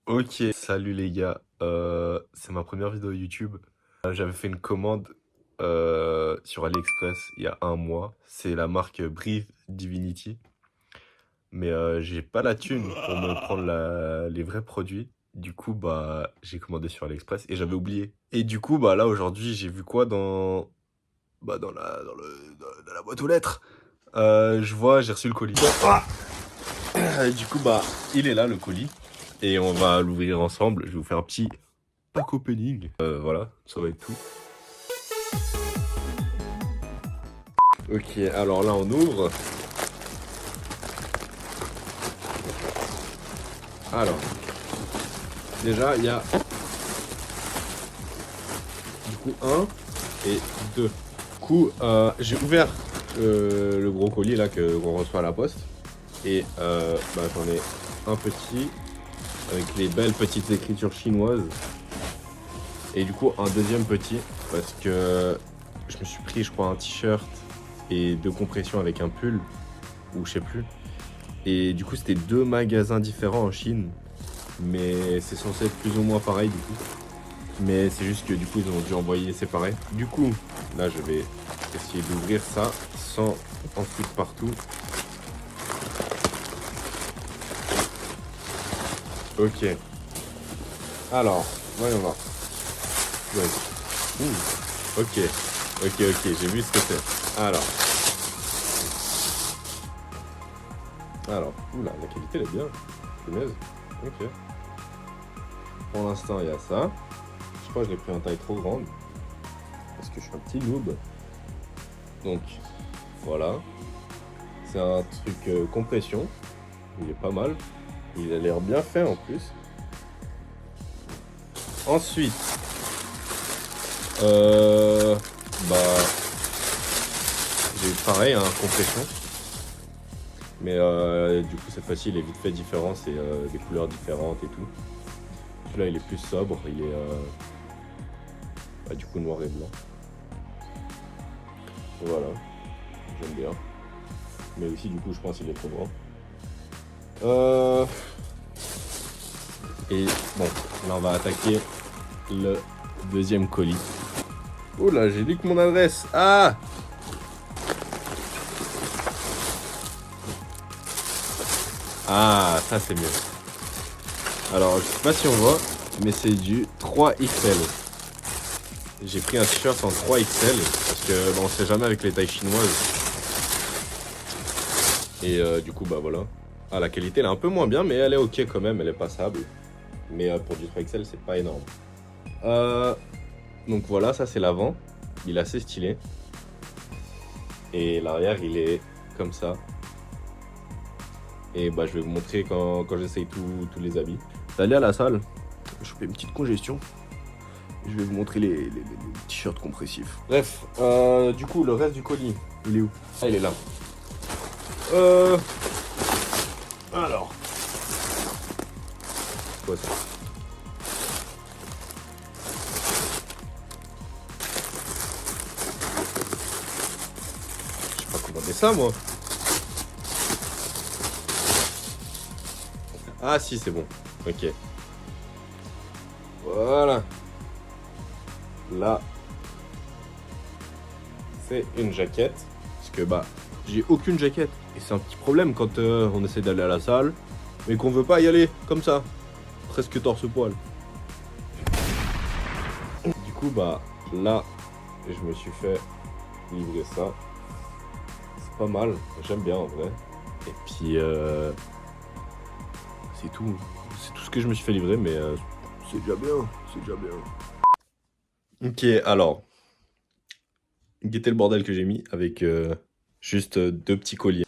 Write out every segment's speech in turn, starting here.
Ok, salut les gars. C'est ma première vidéo YouTube. J'avais fait une commande sur AliExpress il y a un mois. C'est la marque Breathe Divinity. Mais j'ai pas la thune pour me prendre les vrais produits. Du coup, bah, j'ai commandé sur AliExpress et j'avais oublié. Et du coup, bah là, aujourd'hui, j'ai vu quoi dans la boîte aux lettres? J'ai reçu le colis. Du coup, bah, il est là, le colis. Et on va l'ouvrir ensemble. Je vais vous faire un petit pack opening. Voilà, ça va être tout. Ok, alors là, on ouvre. Alors, déjà, il y a du coup un et deux. Du coup, j'ai ouvert le gros colis là qu'on reçoit à la poste. Et bah, j'en ai un petit avec les belles petites écritures chinoises. Et du coup, un deuxième petit parce que je me suis pris, je crois, un t-shirt et deux compressions avec un pull, ou je sais plus. Et du coup, c'était deux magasins différents en Chine. Mais c'est censé être plus ou moins pareil du coup. Mais c'est juste que du coup, ils ont dû envoyer séparés. Du coup, là, je vais essayer d'ouvrir ça sans en foutre partout. Ok. Alors, voyons voir. Ouais. Ok. Ok, j'ai vu ce que c'est. Alors, oula, la qualité elle est bien. Punaise. Ok. Pour l'instant, il y a ça. Je crois que je l'ai pris en taille trop grande. Parce que je suis un petit noob. Donc, voilà. C'est un truc compression. Il est pas mal. Il a l'air bien fait en plus. Ensuite, bah, j'ai pareil, un compression. Mais du coup, cette fois-ci, il est vite fait différent. C'est des couleurs différentes et tout. Celui-là, il est plus sobre. Il est du coup noir et blanc. Voilà, j'aime bien. Mais aussi, du coup, je pense qu'il est trop grand. Et bon, là, on va attaquer le deuxième colis. Oh là, j'ai lu que mon adresse. Ah! Ah, ça c'est mieux. Alors, je sais pas si on voit, mais c'est du 3XL. J'ai pris un t-shirt en 3XL parce que on sait jamais avec les tailles chinoises. Et du coup, bah voilà. Ah, la qualité elle est un peu moins bien, mais elle est ok quand même, elle est passable. Mais pour du 3XL, c'est pas énorme. Donc voilà, ça c'est l'avant. Il est assez stylé. Et l'arrière, il est comme ça. Et bah, je vais vous montrer quand j'essaye tous les habits. D'aller à la salle, je fais une petite congestion. Je vais vous montrer les t-shirts compressifs. Bref, du coup, le reste du colis, il est où? Ah, il est là. Alors. C'est quoi ça? Je sais pas commander ça, moi. Ah, si, c'est bon. Ok. Voilà. Là, c'est une jaquette. Parce que, bah, j'ai aucune jaquette. Et c'est un petit problème quand on essaie d'aller à la salle, mais qu'on veut pas y aller comme ça. Presque torse-poil. Du coup, bah, là, je me suis fait livrer ça. C'est pas mal. J'aime bien, en vrai. Et puis, c'est tout. C'est tout ce que je me suis fait livrer, mais c'est déjà bien. C'est déjà bien. Ok, alors, guettez le bordel que j'ai mis avec juste deux petits colliers.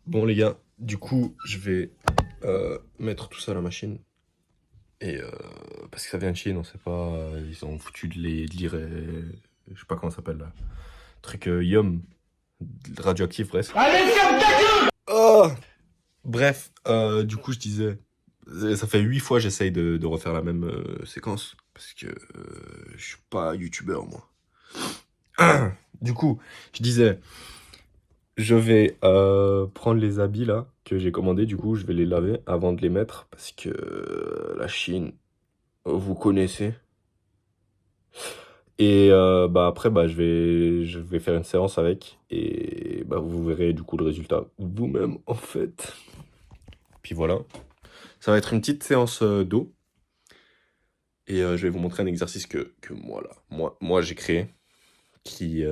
Bon les gars, du coup, je vais mettre tout ça à la machine. Et parce que ça vient de Chine, on sait pas, ils ont foutu de lire, je sais pas comment ça s'appelle là. Truc Yum, radioactif presque. Allez, ferme ta gueule! Oh, bref, du coup je disais, ça fait 8 fois j'essaye de refaire la même séquence. Parce que je suis pas youtubeur moi. Du coup, je disais, Je vais prendre les habits là que j'ai commandés, du coup je vais les laver avant de les mettre parce que la Chine, vous connaissez. Et bah après bah je vais faire une séance avec et bah vous verrez du coup le résultat vous-même en fait. Puis voilà, ça va être une petite séance d'eau et je vais vous montrer un exercice que moi là, moi j'ai créé qui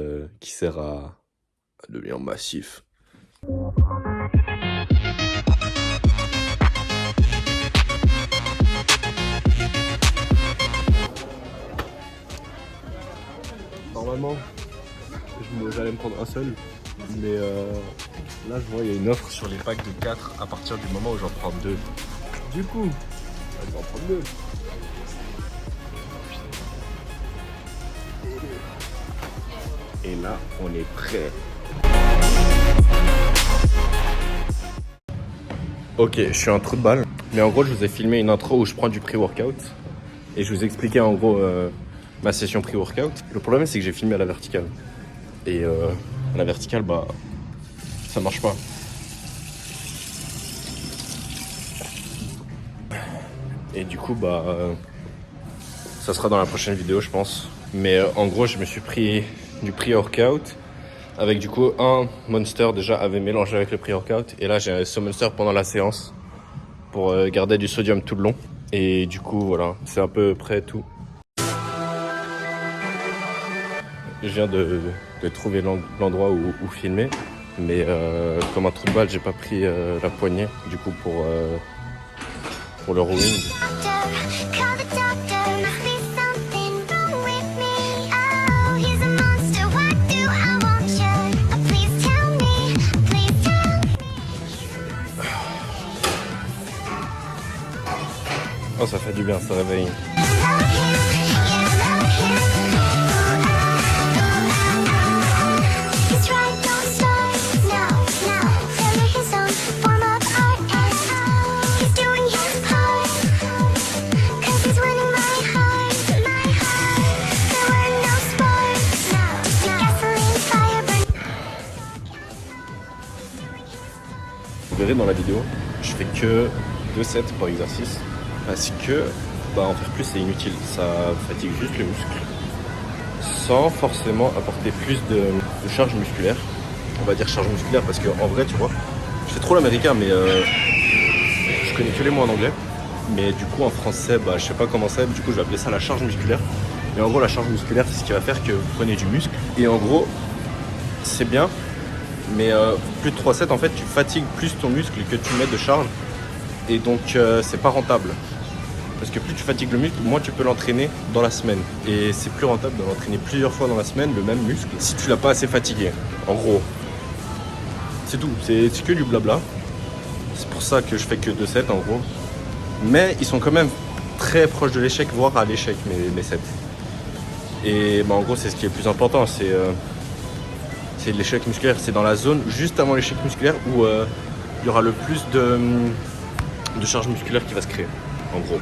sert à devenir massif. Normalement, j'allais me prendre un seul, mais là je vois il y a une offre sur les packs de 4 à partir du moment où j'en prends 2. Du coup, je vais en prendre 2. Et là, on est prêt. Ok, je suis un trou de balle, mais en gros, je vous ai filmé une intro où je prends du pré-workout et je vous ai expliqué en gros ma session pré-workout. Le problème, c'est que j'ai filmé à la verticale. Et à la verticale, bah, ça marche pas. Et du coup, bah, ça sera dans la prochaine vidéo, je pense. Mais en gros, je me suis pris du pré-workout avec du coup un Monster déjà avait mélangé avec le pré-workout. Et là, j'ai ce Monster pendant la séance pour garder du sodium tout le long. Et du coup, voilà, c'est à peu près tout. Je viens de trouver l'endroit où filmer. Mais comme un trou de balle, j'ai pas pris la poignée du coup pour le rowing. Oh, ça fait du bien, ça réveille. Vous verrez dans la vidéo, je fais que 2 sets par exercice parce que bah, en faire plus c'est inutile, ça fatigue juste le muscle sans forcément apporter plus de charge musculaire. On va dire charge musculaire parce que en vrai tu vois, je fais trop l'américain mais je connais que les mots en anglais. Mais du coup en français bah, je sais pas comment c'est, du coup je vais appeler ça la charge musculaire. Mais en gros la charge musculaire c'est ce qui va faire que vous prenez du muscle et en gros c'est bien. Mais plus de 3 sets en fait tu fatigues plus ton muscle que tu mets de charge et donc c'est pas rentable parce que plus tu fatigues le muscle, moins tu peux l'entraîner dans la semaine et c'est plus rentable de l'entraîner plusieurs fois dans la semaine le même muscle si tu l'as pas assez fatigué. En gros c'est tout, c'est que du blabla, c'est pour ça que je fais que 2 sets en gros, mais ils sont quand même très proches de l'échec, voire à l'échec mes sets. Et bah, en gros c'est ce qui est le plus important, c'est l'échec musculaire, c'est dans la zone juste avant l'échec musculaire où il y aura le plus de charge musculaire qui va se créer, en gros.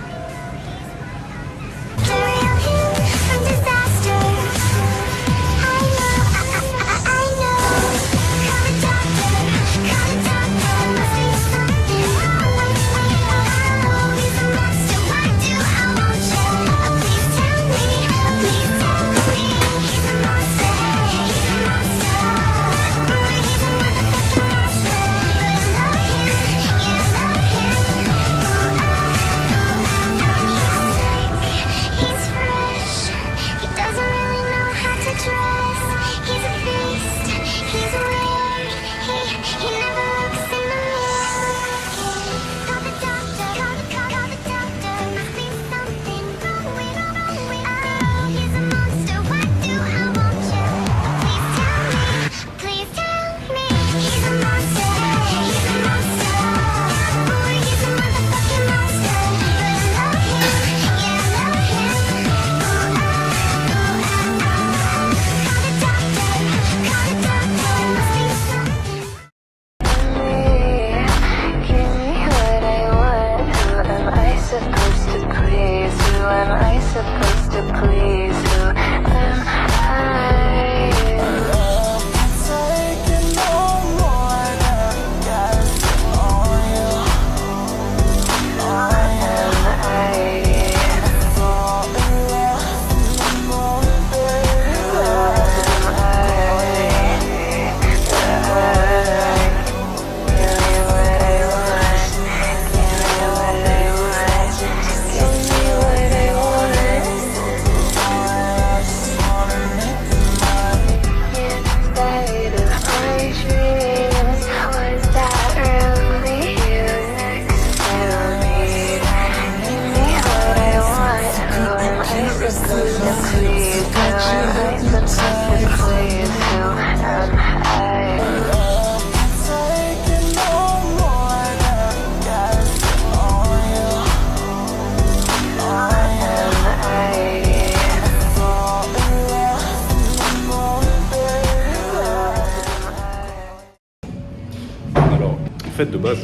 fait, de base,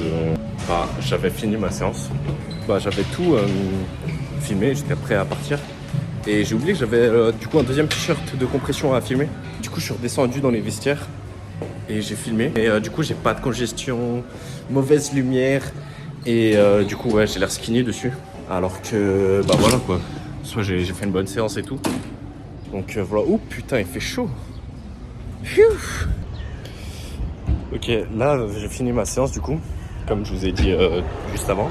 j'avais fini ma séance. J'avais tout filmé, j'étais prêt à partir. Et j'ai oublié que j'avais du coup un deuxième t-shirt de compression à filmer. Du coup, je suis redescendu dans les vestiaires et j'ai filmé. Et du coup, j'ai pas de congestion, mauvaise lumière. Et du coup, ouais, j'ai l'air skinny dessus. Alors que, voilà quoi. Soit j'ai fait une bonne séance et tout. Donc voilà. Oh putain, il fait chaud. Pfiou. Ok, là, j'ai fini ma séance du coup. Comme je vous ai dit juste avant.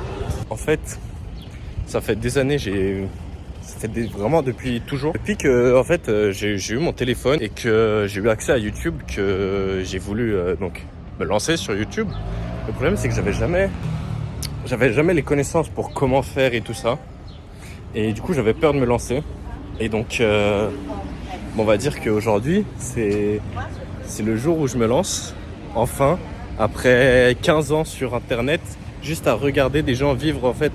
En fait, ça fait des années, vraiment depuis toujours. Depuis que en fait, j'ai eu mon téléphone et que j'ai eu accès à YouTube, que j'ai voulu donc me lancer sur YouTube. Le problème, c'est que j'avais jamais les connaissances pour comment faire et tout ça. Et du coup, j'avais peur de me lancer. Et donc, on va dire qu'aujourd'hui, c'est le jour où je me lance. Enfin, après 15 ans sur Internet, juste à regarder des gens vivre en fait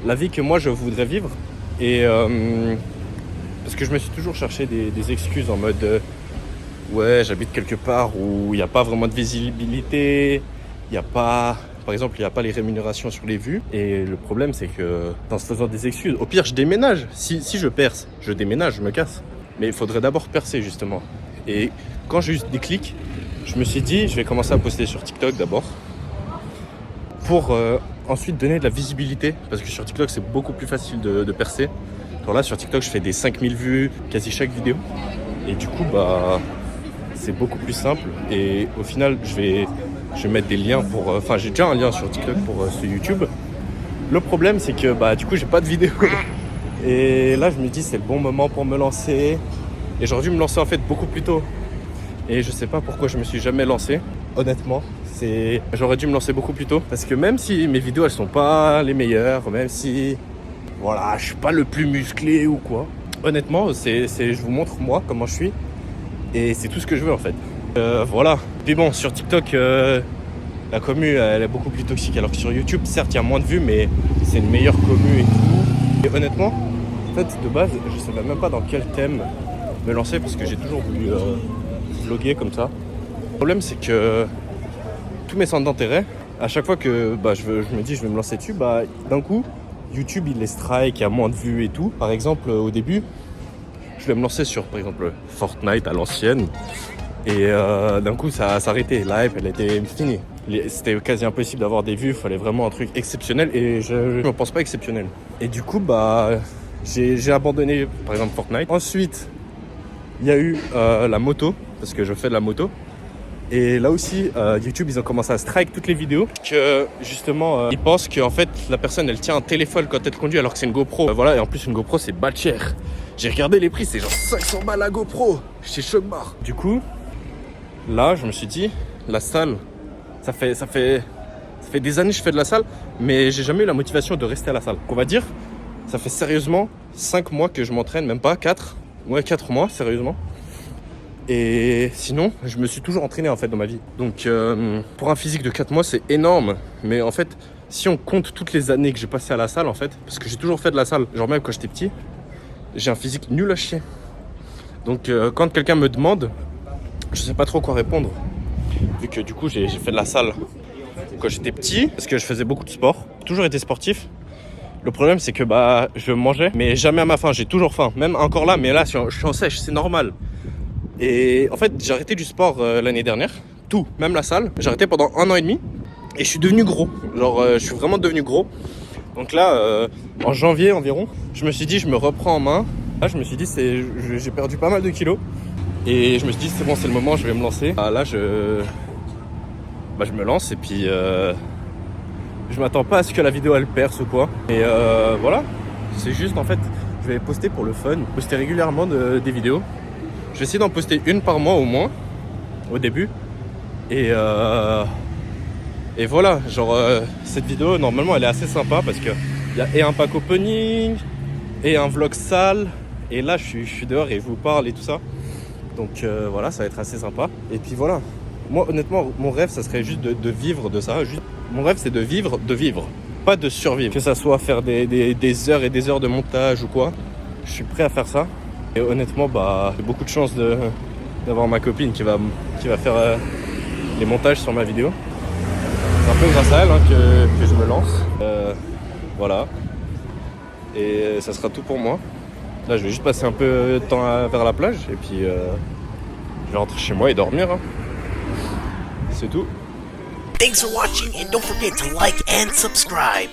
la vie que moi je voudrais vivre. Et parce que je me suis toujours cherché des excuses en mode ouais, j'habite quelque part où il n'y a pas vraiment de visibilité, il n'y a pas, par exemple, il n'y a pas les rémunérations sur les vues. Et le problème, c'est que en se faisant des excuses, au pire, je déménage. Si je perce, je déménage, je me casse. Mais il faudrait d'abord percer justement. Et quand j'ai eu ce déclic, je me suis dit, je vais commencer à poster sur TikTok d'abord pour ensuite donner de la visibilité, parce que sur TikTok c'est beaucoup plus facile de percer. Alors là sur TikTok je fais des 5000 vues quasi chaque vidéo et du coup c'est beaucoup plus simple. Et au final je vais mettre des liens pour j'ai déjà un lien sur TikTok pour sur YouTube. Le problème c'est que du coup j'ai pas de vidéo et là je me dis c'est le bon moment pour me lancer et j'aurais dû me lancer en fait beaucoup plus tôt. Et je sais pas pourquoi je me suis jamais lancé, honnêtement. J'aurais dû me lancer beaucoup plus tôt. Parce que même si mes vidéos elles sont pas les meilleures, même si voilà, je suis pas le plus musclé ou quoi, honnêtement, je vous montre moi comment je suis. Et c'est tout ce que je veux en fait. Voilà. Puis bon, sur TikTok, la commu elle est beaucoup plus toxique. Alors que sur YouTube, certes il y a moins de vues, mais c'est une meilleure commu et tout. Et honnêtement, en fait de base, je savais même pas dans quel thème me lancer parce que j'ai toujours voulu vlogger comme ça. Le problème c'est que tous mes centres d'intérêt, à chaque fois que je me dis je vais me lancer dessus, d'un coup YouTube il les strike, il y a moins de vues et tout. Par exemple au début je vais me lancer sur par exemple Fortnite à l'ancienne et d'un coup ça s'arrêtait, la hype elle était finie. C'était quasi impossible d'avoir des vues, il fallait vraiment un truc exceptionnel et je ne pense pas exceptionnel. Et du coup j'ai abandonné par exemple Fortnite. Ensuite il y a eu la moto, parce que je fais de la moto. Et là aussi, YouTube, ils ont commencé à strike toutes les vidéos. Que justement, ils pensent qu'en fait, la personne, elle tient un téléphone quand elle conduit, alors que c'est une GoPro. Voilà, et en plus, une GoPro, c'est pas cher. J'ai regardé les prix, c'est genre 500 balles la GoPro. J'étais choc-barre. Du coup, là, je me suis dit, la salle, ça fait des années que je fais de la salle, mais j'ai jamais eu la motivation de rester à la salle. On va dire, ça fait sérieusement 5 mois que je m'entraîne, même pas 4. Ouais, 4 mois, sérieusement. Et sinon, je me suis toujours entraîné en fait dans ma vie. Donc pour un physique de 4 mois, c'est énorme. Mais en fait, si on compte toutes les années que j'ai passées à la salle en fait, parce que j'ai toujours fait de la salle, genre même quand j'étais petit, j'ai un physique nul à chier. Donc quand quelqu'un me demande, je sais pas trop quoi répondre. Vu que du coup, j'ai fait de la salle quand j'étais petit, parce que je faisais beaucoup de sport. J'ai toujours été sportif. Le problème c'est que je mangeais, mais jamais à ma faim, j'ai toujours faim. Même encore là, mais là je suis en sèche, c'est normal. Et en fait j'ai arrêté du sport l'année dernière, tout, même la salle. J'ai arrêté pendant 1 an et demi et je suis devenu gros. Genre je suis vraiment devenu gros. Donc là, en janvier environ, je me suis dit je me reprends en main. Là je me suis dit j'ai perdu pas mal de kilos. Et je me suis dit c'est bon, c'est le moment, je vais me lancer. Là je me lance et puis... je m'attends pas à ce que la vidéo elle perce ou quoi. Et voilà, c'est juste en fait, je vais poster pour le fun, poster régulièrement des vidéos. Je vais essayer d'en poster une par mois au moins, au début. Et voilà, genre cette vidéo normalement elle est assez sympa parce que il y a et un pack opening et un vlog salle. Et là je suis dehors et je vous parle et tout ça. Donc voilà, ça va être assez sympa. Et puis voilà, moi honnêtement mon rêve ça serait juste de vivre de ça. Mon rêve c'est de vivre, pas de survivre. Que ça soit faire des heures et des heures de montage ou quoi, je suis prêt à faire ça. Et honnêtement j'ai beaucoup de chance d'avoir ma copine qui va faire les montages sur ma vidéo. Ça peu grâce à elle hein, que je me lance. Voilà. Et ça sera tout pour moi. Là, je vais juste passer un peu de temps vers la plage et puis je vais rentrer chez moi et dormir. Hein. C'est tout. Thanks for watching and don't forget to like and subscribe.